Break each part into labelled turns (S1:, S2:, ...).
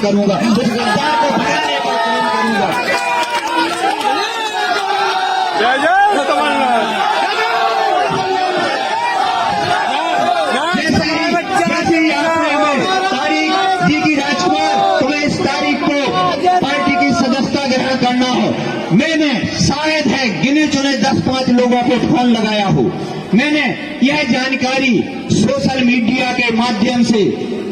S1: करूंगा, उस गद्दार को भगाने का काम करूंगा।
S2: जय जय कमलनाथ।
S1: तारीख जी की राजकुमार, तुम्हें इस तारीख को पार्टी की सदस्यता ग्रहण करना हो, मैंने शायद है गिने चुने 10-5 लोगों को फोन लगाया हूं। मैंने यह जानकारी सोशल मीडिया के माध्यम से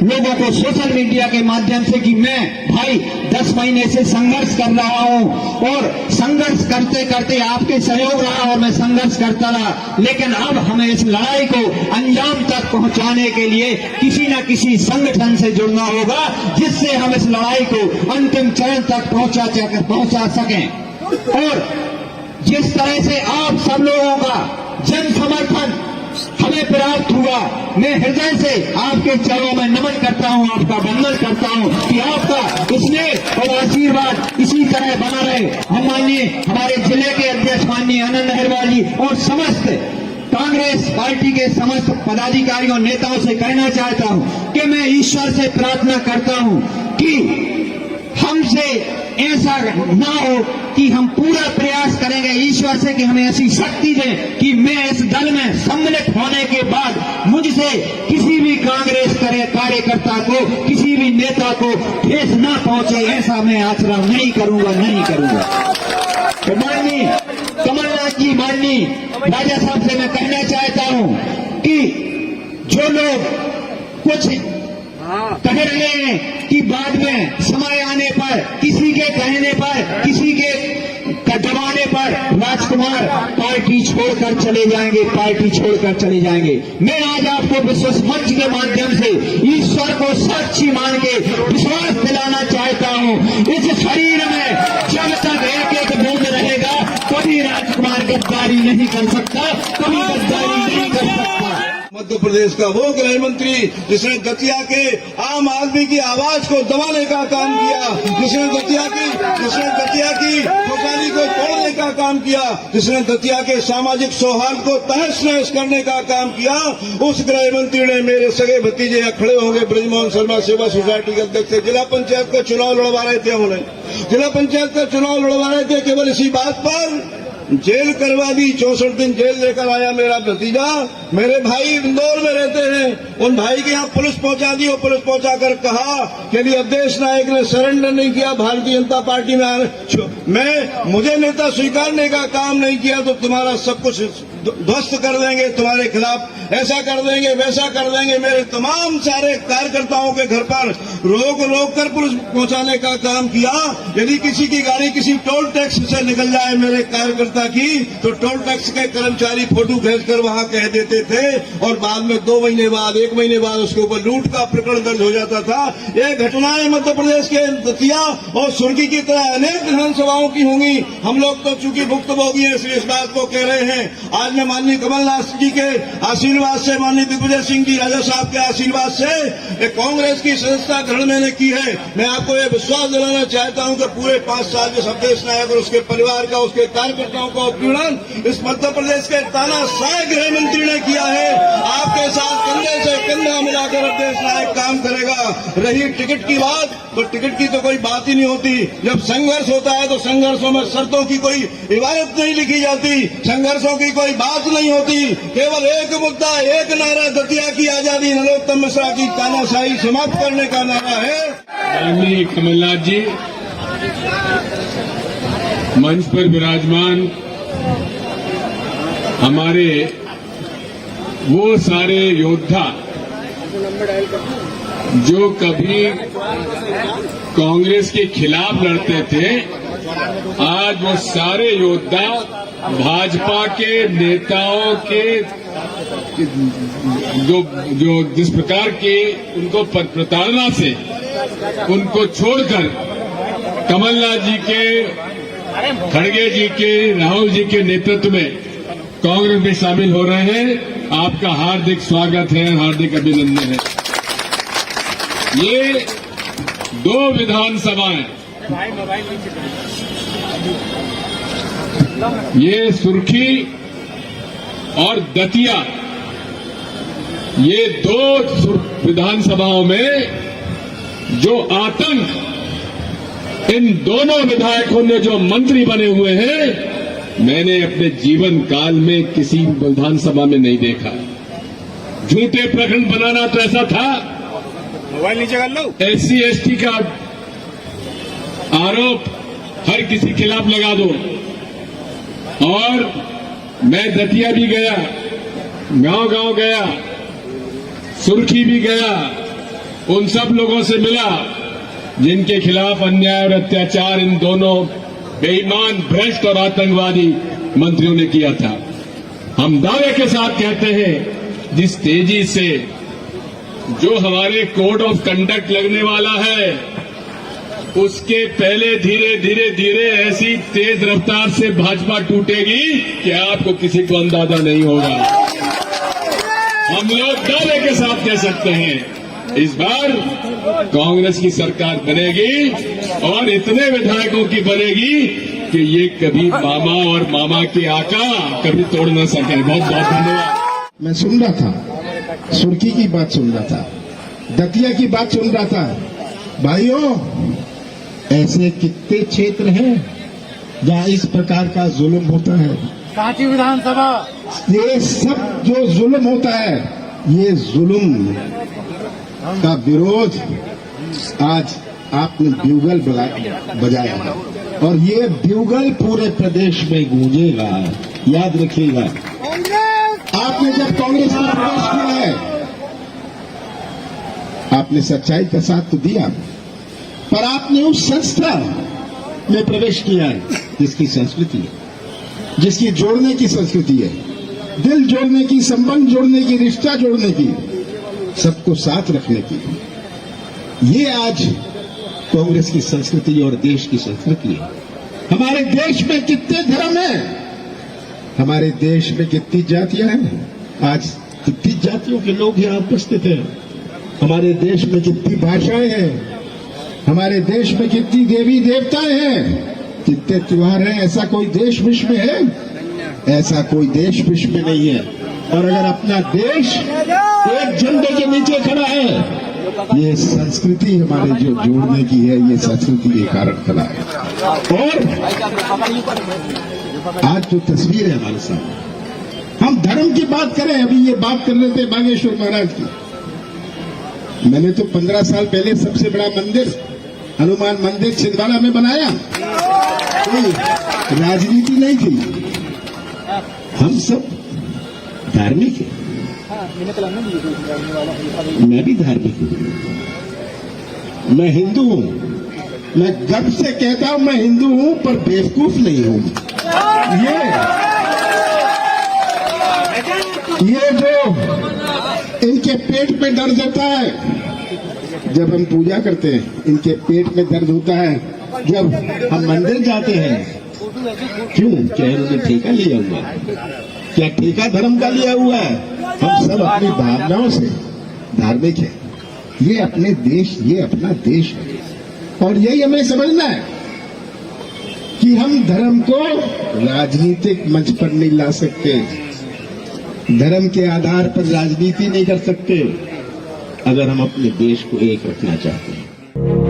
S1: लोगों को सोशल मीडिया के माध्यम से कि मैं भाई 10 महीने से संघर्ष कर रहा हूं और संघर्ष करते करते आपके सहयोग रहा और मैं संघर्ष करता रहा, लेकिन अब हमें इस लड़ाई को अंजाम तक पहुंचाने के लिए किसी न किसी संगठन से जुड़ना होगा, जिससे हम इस लड़ाई को अंतिम चरण तक पहुंचा सकें। और जिस तरह से आप सब लोगों का जन समर्थन हमें प्राप्त हुआ, मैं हृदय से आपके चरणों में नमन करता हूं, आपका वंदन करता हूं कि आपका स्नेह और आशीर्वाद इसी तरह बना रहे। हम माननीय हमारे जिले के अध्यक्ष माननीय आनंद अहिरवार जी और समस्त कांग्रेस पार्टी के समस्त पदाधिकारियों नेताओं से कहना चाहता हूं कि मैं ईश्वर से प्रार्थना करता हूं कि हमसे ऐसा ना हो कि हम पूरा प्रयास करेंगे ईश्वर से कि हमें ऐसी शक्ति दें कि मैं इस दल में सम्मिलित होने के बाद मुझसे किसी भी कांग्रेस कार्यकर्ता को, किसी भी नेता को ठेस ना पहुंचे, ऐसा मैं आचरण नहीं करूंगा। तो माननीय कमलनाथ जी, माननीय राजा साहब से मैं कहना चाहता हूं कि जो लोग कुछ कह रहे हैं कि बाद में समय आने पर, किसी के कहने पर, किसी के दबाने पर राजकुमार पार्टी छोड़कर चले जाएंगे, मैं आज आपको विश्वास मंच के माध्यम से ईश्वर को साक्षी मान के विश्वास दिलाना चाहता हूं, इस शरीर में जब तक एक बूंद रहेगा कभी राजकुमार गद्दारी नहीं कर सकता, कभी गद्दारी नहीं कर सकता।
S2: मध्य प्रदेश का वो गृह मंत्री जिसने दतिया के आम आदमी की आवाज को दबाने का काम किया, जिसने दतिया की खुशहाली को तोड़ने का काम किया, जिसने दतिया के सामाजिक सौहार्द को तहस नहस करने का काम किया, उस गृह मंत्री ने मेरे सगे भतीजे यहाँ खड़े होंगे ब्रजमोहन शर्मा सेवा सोसाइटी के अध्यक्ष थे, जिला पंचायत का चुनाव लड़वा रहे थे, केवल इसी बात पर जेल करवा दी, 64 दिन जेल लेकर आया मेरा भतीजा। मेरे भाई इंदौर में रहते हैं, उन भाई के यहाँ पुलिस पहुंचा दी और पुलिस पहुंचाकर कहा कि यदि अवधेश नायक ने सरेंडर नहीं किया भारतीय जनता पार्टी में मुझे नेता स्वीकारने का काम नहीं किया तो तुम्हारा सब कुछ ध्वस्त कर देंगे, तुम्हारे खिलाफ ऐसा कर देंगे, वैसा कर देंगे। मेरे तमाम सारे कार्यकर्ताओं के घर पर रोक कर पुलिस पहुंचाने का काम किया। यदि किसी की गाड़ी किसी टोल टैक्स से निकल जाए मेरे कार्यकर्ता की, तो टोल टैक्स के कर्मचारी फोटो खींचकर वहां कह देते थे और बाद में 2 महीने बाद, 1 महीने बाद उसके ऊपर लूट का प्रकरण दर्ज हो जाता था। ये घटनाएं मध्य प्रदेश के दतिया और सुर्खी की तरह अनेक विधानसभाओं की होंगी। हम लोग तो चूंकि भुक्तभोगी हैं इसलिए इस बात को कह रहे हैं। आज मैं माननीय कमलनाथ जी के आशीर्वाद से, माननीय दिग्विजय सिंह जी राजा साहब के आशीर्वाद से कांग्रेस की सदस्यता ग्रहण मैंने की है। मैं आपको यह विश्वास दिलाना चाहता हूं कि पूरे 5 साल जो अवधेश नायक और उसके परिवार का, उसके कार्यकर्ताओं का उत्पीड़न इस मध्य प्रदेश के तानाशाह गृह मंत्री ने किया है। आपके साथ कंधे से कंधा मिलाकर अवधेश नायक काम करेगा। रही टिकट की बात, तो टिकट की तो कोई बात ही नहीं होती। जब संघर्ष होता है तो संघर्षों में शर्तों की कोई इबारत नहीं लिखी जाती, संघर्षों की कोई बात नहीं होती। केवल एक मुद्दा, एक नारा, दतिया की आजादी, नरोत्तम मिश्रा की तानाशाही समाप्त करने का नारा है।
S3: माननीय कमलनाथ जी, मंच पर विराजमान हमारे वो सारे योद्धा जो कभी कांग्रेस के खिलाफ लड़ते थे, आज वो सारे योद्धा भाजपा के नेताओं के जो जिस प्रकार की उनको प्रताड़ना से उनको छोड़कर कमलनाथ जी के, खड़गे जी के, राहुल जी के नेतृत्व में कांग्रेस में शामिल हो रहे हैं। आपका हार्दिक स्वागत है, हार्दिक अभिनंदन है। ये 2 विधानसभाएं, ये सुर्खी और दतिया, ये 2 विधानसभाओं में जो आतंक इन दोनों विधायकों ने जो मंत्री बने हुए हैं, मैंने अपने जीवन काल में किसी विधानसभा में नहीं देखा। झूठे प्रखंड बनाना तो ऐसा था,
S2: मोबाइल नीचे कर लो।
S3: SC ST का आरोप हर किसी खिलाफ लगा दो। और मैं दतिया भी गया, गांव-गांव गया, सुर्खी भी गया, उन सब लोगों से मिला जिनके खिलाफ अन्याय और अत्याचार इन दोनों बेईमान, भ्रष्ट और आतंकवादी मंत्रियों ने किया था। हम दावे के साथ कहते हैं, जिस तेजी से जो हमारे कोड ऑफ कंडक्ट लगने वाला है, उसके पहले धीरे धीरे धीरे ऐसी तेज रफ्तार से भाजपा टूटेगी कि आपको किसी को अंदाजा नहीं होगा। हम लोग दावे के साथ कह सकते हैं, इस बार कांग्रेस की सरकार बनेगी और इतने विधायकों की बनेगी कि ये कभी मामा और मामा के आका कभी तोड़ न सके। बहुत बहुत धन्यवाद।
S4: मैं सुन रहा था, सुर्खी की बात सुन रहा था, दतिया की बात सुन रहा था। भाइयों, ऐसे कितने क्षेत्र हैं जहां इस प्रकार का जुल्म होता है।
S5: कांची विधानसभा,
S4: ये सब जो जुल्म होता है, ये जुल्म का विरोध आज आपने ब्यूगल बजाया है और ये ब्यूगल पूरे प्रदेश में गूंजेगा। याद रखिएगा, आपने जब कांग्रेस में प्रवेश किया है, आपने सच्चाई का साथ तो दिया, पर आपने उस संस्था में प्रवेश किया है जिसकी संस्कृति है, जिसकी जोड़ने की संस्कृति है, दिल जोड़ने की, संबंध जोड़ने की, रिश्ता जोड़ने की, सबको साथ रखने की। ये आज कांग्रेस की संस्कृति और देश की संस्कृति है। हमारे देश में कितने धर्म हैं, हमारे देश में कितनी जातियां हैं, आज कितनी जातियों के लोग यहाँ उपस्थित हैं। हमारे देश में कितनी भाषाएं हैं, हमारे देश में कितनी देवी देवताएं हैं, कितने त्योहार हैं। ऐसा कोई देश विश्व में है? ऐसा कोई देश विश्व में नहीं है। और अगर अपना देश एक झंडे के नीचे खड़ा है, ये संस्कृति हमारे जो जोड़ने की है, ये संस्कृति के कारण खड़ा है। और आज जो तस्वीर है हमारे सामने, हम धर्म की बात करें, अभी ये बात कर रहे थे बागेश्वर महाराज की। मैंने तो 15 साल पहले सबसे बड़ा मंदिर, हनुमान मंदिर छिंदवाड़ा में बनाया। कोई राजनीति नहीं थी, हम सब धार्मिक है। मैं भी धार्मिक हूं, मैं हिंदू हूं। मैं गर्व से कहता हूं मैं हिंदू हूं, पर बेवकूफ नहीं हूं। ये जो इनके पेट में दर्द होता है जब हम पूजा करते हैं, इनके पेट में दर्द होता है जब हम मंदिर जाते हैं। क्यों? क्या इन्होंने ठेका लिया हुआ है? क्या ठेका धर्म का लिया हुआ है? हम सब अपनी भावनाओं से धार्मिक है। ये अपने देश, ये अपना देश है, और यही हमें समझना है कि हम धर्म को राजनीतिक मंच पर नहीं ला सकते, धर्म के आधार पर राजनीति नहीं कर सकते, अगर हम अपने देश को एक रखना चाहते हैं।